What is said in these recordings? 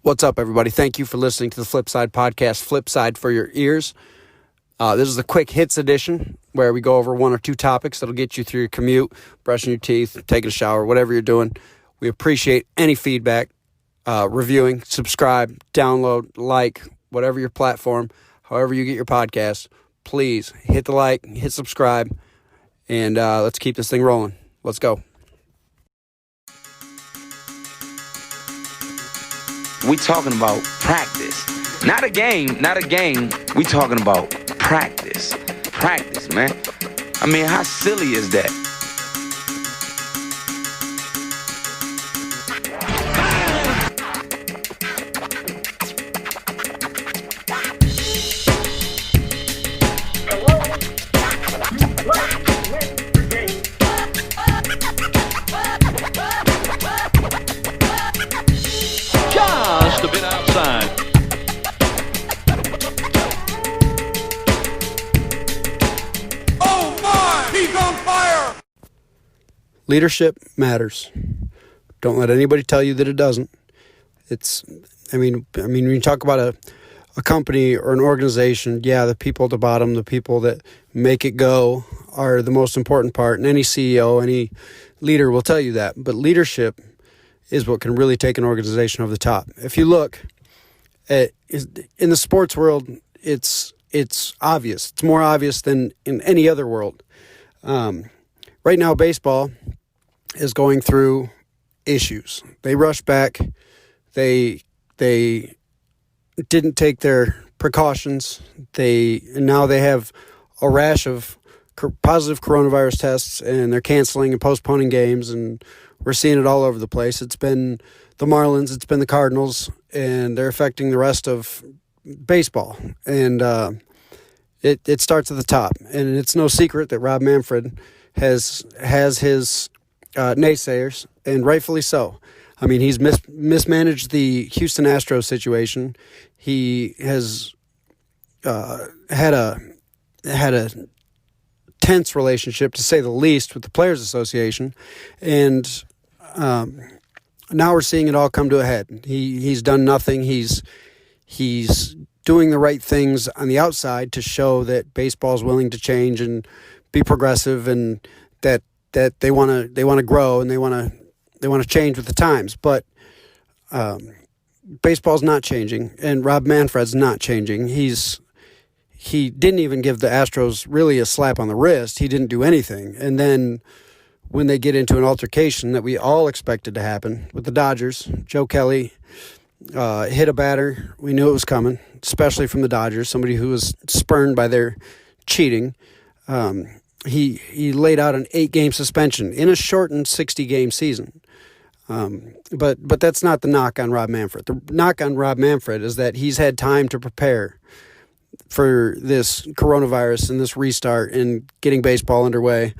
What's up, everybody? Thank you for listening to the Flip Side Podcast, Flip Side for your ears. This is the quick hits edition where we go over one or two topics that'll get you through your commute, brushing your teeth, taking a shower, whatever you're doing. We appreciate any feedback, reviewing, subscribe, download, like, whatever your platform, however you get your podcast. Please hit the like, hit subscribe, and let's keep this thing rolling. Let's go. We talking about practice. Not a game. We talking about practice. Practice, man. I mean, how silly is that? Just a bit outside. Oh my! He's on fire! Leadership matters. Don't let anybody tell you that it doesn't. When you talk about a company or an organization, yeah, the people at the bottom, the people that make it go are the most important part. And any CEO, any leader will tell you that. But leadership is what can really take an organization over the top. If you look at in the sports world, it's obvious. It's more obvious than in any other world. Right now, baseball is going through issues. They rushed back. They didn't take their precautions. Now they have a rash of positive coronavirus tests, and they're canceling and postponing games, and we're seeing it all over the place. It's been the Marlins, it's been the Cardinals, and they're affecting the rest of baseball. And it starts at the top. And it's no secret that Rob Manfred has his naysayers, and rightfully so. I mean, he's mismanaged the Houston Astros situation. He has had a tense relationship, to say the least, with the Players Association, and now we're seeing it all come to a head. He's done nothing. He's doing the right things on the outside to show that baseball is willing to change and be progressive, and that they want to grow, and they want to change with the times. But baseball's not changing, and Rob Manfred's not changing. He didn't even give the Astros really a slap on the wrist. He didn't do anything. And then when they get into an altercation that we all expected to happen with the Dodgers, Joe Kelly hit a batter. We knew it was coming, especially from the Dodgers, somebody who was spurned by their cheating. He laid out an 8-game suspension in a shortened 60-game season. But that's not the knock on Rob Manfred. The knock on Rob Manfred is that he's had time to prepare for this coronavirus and this restart and getting baseball underway.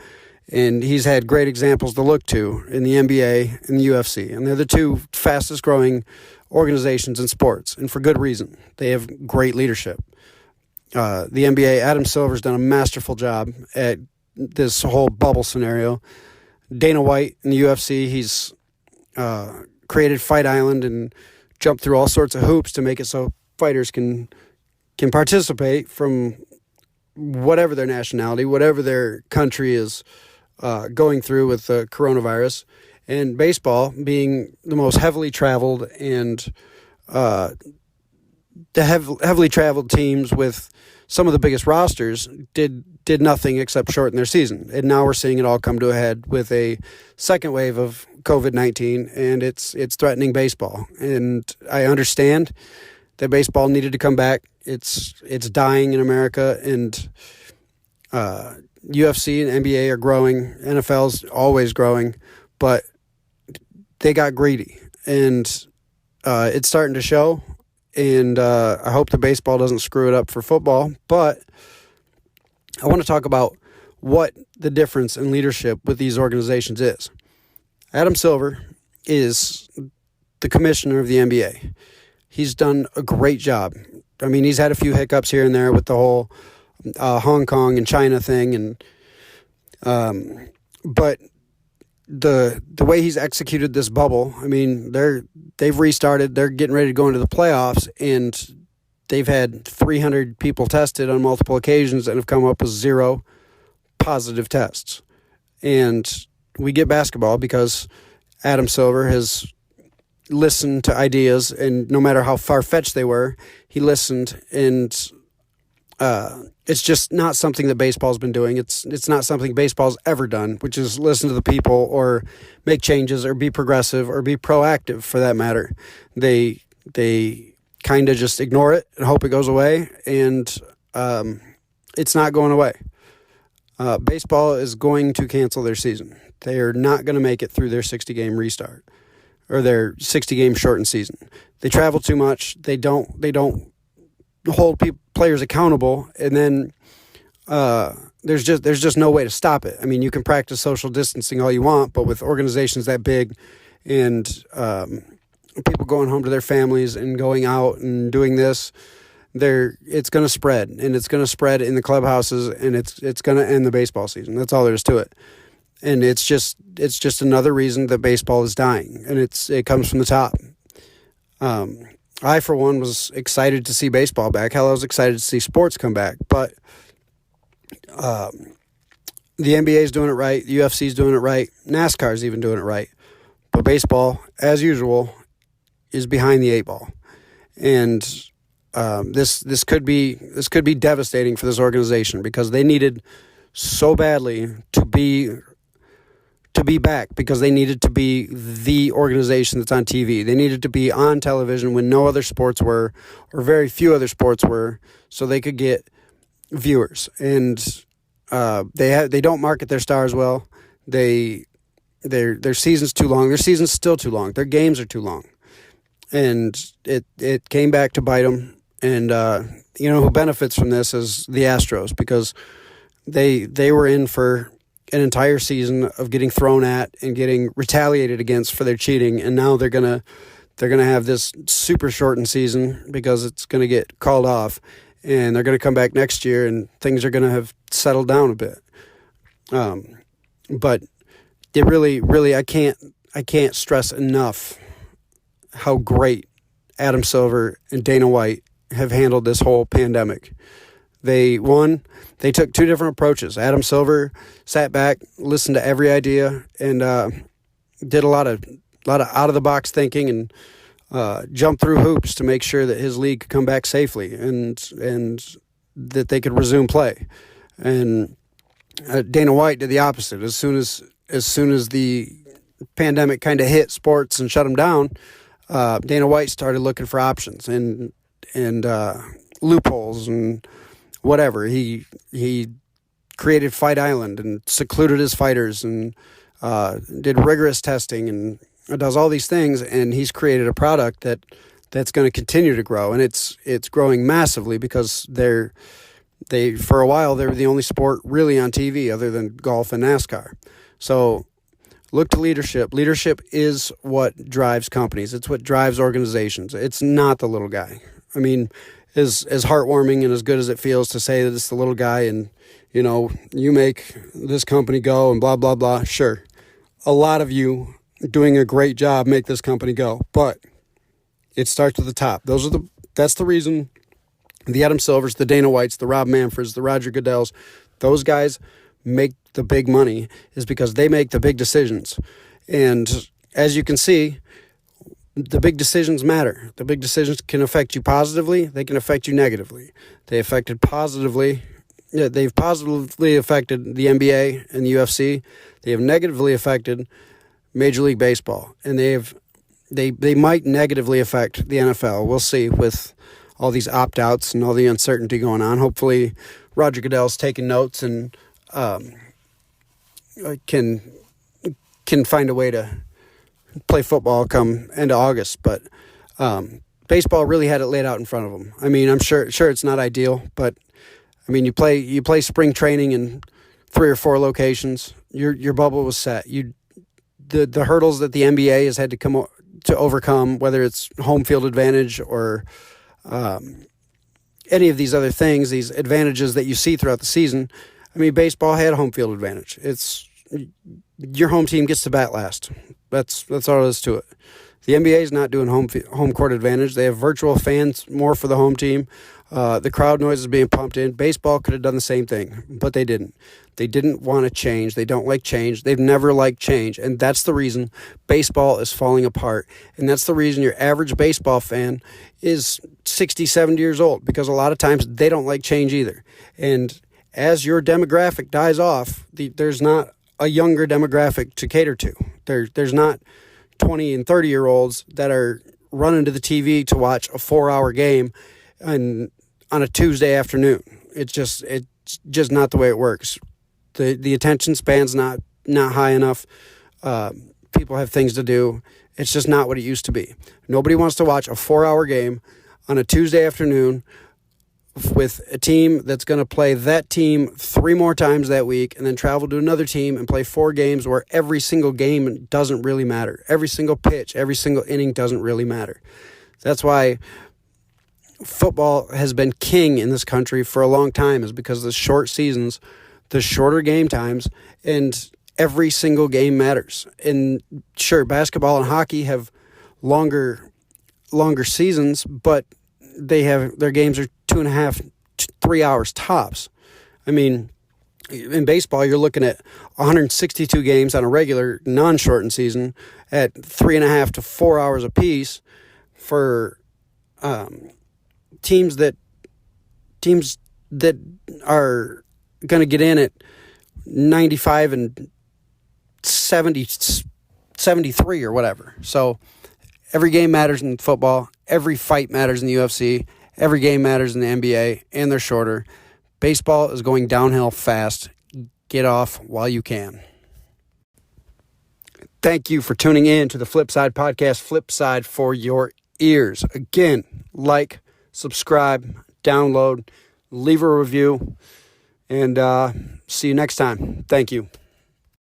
And he's had great examples to look to in the NBA and the UFC. And they're the two fastest growing organizations in sports, and for good reason. They have great leadership. The NBA, Adam Silver's done a masterful job at this whole bubble scenario. Dana White in the UFC, he's created Fight Island and jumped through all sorts of hoops to make it so fighters can participate from whatever their nationality, whatever their country is going through with the coronavirus. And baseball, being the most heavily traveled and the heavily traveled teams with some of the biggest rosters, did nothing except shorten their season. And now we're seeing it all come to a head with a second wave of COVID-19, and it's threatening baseball. And I understand that baseball needed to come back. It's dying in America, and UFC and NBA are growing. NFL's always growing, but they got greedy, and it's starting to show. And I hope the baseball doesn't screw it up for football. But I want to talk about what the difference in leadership with these organizations is. Adam Silver is the commissioner of the NBA. He's done a great job. I mean, he's had a few hiccups here and there with the whole Hong Kong and China thing, and but the way he's executed this bubble, I mean, they've restarted. They're getting ready to go into the playoffs, and they've had 300 people tested on multiple occasions and have come up with 0 positive tests. And we get basketball because Adam Silver has listened to ideas, and no matter how far-fetched they were, he listened, and it's just not something that baseball's been doing. It's not something baseball's ever done, which is listen to the people or make changes or be progressive or be proactive, for that matter. They kind of just ignore it and hope it goes away, and it's not going away. Baseball is going to cancel their season. They are not going to make it through their 60-game restart or their 60-game shortened season. They travel too much. They don't hold players accountable, and then there's just no way to stop it. I mean, you can practice social distancing all you want, but with organizations that big and people going home to their families and going out and doing this, it's going to spread, and it's going to spread in the clubhouses, and it's going to end the baseball season. That's all there is to it. And it's just another reason that baseball is dying, and it comes from the top. I, for one, was excited to see baseball back. Hell, I was excited to see sports come back. But the NBA is doing it right. The UFC is doing it right. NASCAR is even doing it right. But baseball, as usual, is behind the 8 ball. And this could be devastating for this organization, because they needed so badly to be back, because they needed to be the organization that's on TV. They needed to be on television when no other sports were, or very few other sports were, so they could get viewers. And they don't market their stars well. Their season's too long. Their season's still too long. Their games are too long. And it came back to bite them. And who benefits from this is the Astros, because they were in for an entire season of getting thrown at and getting retaliated against for their cheating, and now they're gonna have this super shortened season because it's gonna get called off, and they're gonna come back next year and things are gonna have settled down a bit. But it really I can't stress enough how great Adam Silver and Dana White have handled this whole pandemic. They took 2 different approaches. Adam Silver sat back, listened to every idea, and did a lot of out of the box thinking, and jumped through hoops to make sure that his league could come back safely and that they could resume play. And Dana White did the opposite. As soon as the pandemic kind of hit sports and shut them down, Dana White started looking for options and loopholes and whatever. He created Fight Island and secluded his fighters and did rigorous testing and does all these things, and he's created a product that's going to continue to grow, and it's growing massively because they for a while they were the only sport really on TV other than golf and NASCAR. So look to leadership. Leadership is what drives companies. It's what drives organizations. It's not the little guy. I mean, as heartwarming and as good as it feels to say that it's the little guy and, you make this company go and blah, blah, blah. Sure. A lot of you doing a great job make this company go, but it starts at the top. That's the reason the Adam Silvers, the Dana Whites, the Rob Manfreds, the Roger Goodells, those guys make the big money, is because they make the big decisions. And as you can see, the big decisions matter. The big decisions can affect you positively. They can affect you negatively. They've positively affected the NBA and the UFC. They have negatively affected Major League Baseball, and they might negatively affect the NFL. We'll see with all these opt-outs and all the uncertainty going on. Hopefully, Roger Goodell's taking notes and can find a way to play football come end of August. But baseball really had it laid out in front of them. I mean, I'm sure it's not ideal, but I mean, you play spring training in 3 or 4 locations. Your bubble was set. The hurdles that the NBA has had to overcome, whether it's home field advantage or any of these other things, these advantages that you see throughout the season. I mean, baseball had home field advantage. It's your home team gets to bat last. That's all there is to it. The NBA is not doing home court advantage. They have virtual fans more for the home team. The crowd noise is being pumped in. Baseball could have done the same thing, but they didn't. They didn't want to change. They don't like change. They've never liked change, and that's the reason baseball is falling apart. And that's the reason your average baseball fan is 60, 70 years old, because a lot of times they don't like change either. And as your demographic dies off, there's not a younger demographic to cater to. There's not 20 and 30-year-olds that are running to the TV to watch a 4-hour game on a Tuesday afternoon. It's just not the way it works. The attention span's not high enough. People have things to do. It's just not what it used to be. Nobody wants to watch a 4-hour game on a Tuesday afternoon with a team that's going to play that team 3 more times that week and then travel to another team and play 4 games where every single game doesn't really matter. Every single pitch, every single inning doesn't really matter. That's why football has been king in this country for a long time, is because of the short seasons, the shorter game times, and every single game matters. And sure, basketball and hockey have longer seasons, but their games are 2.5 to 3 hours tops. I mean, in baseball, you're looking at 162 games on a regular non-shortened season at 3.5 to 4 hours apiece for teams that are going to get in at 95 and 73 or whatever. So every game matters in football. Every fight matters in the UFC. Every game matters in the NBA, and they're shorter. Baseball is going downhill fast. Get off while you can. Thank you for tuning in to the Flipside Podcast, Flipside for your ears. Again, like, subscribe, download, leave a review, and see you next time. Thank you.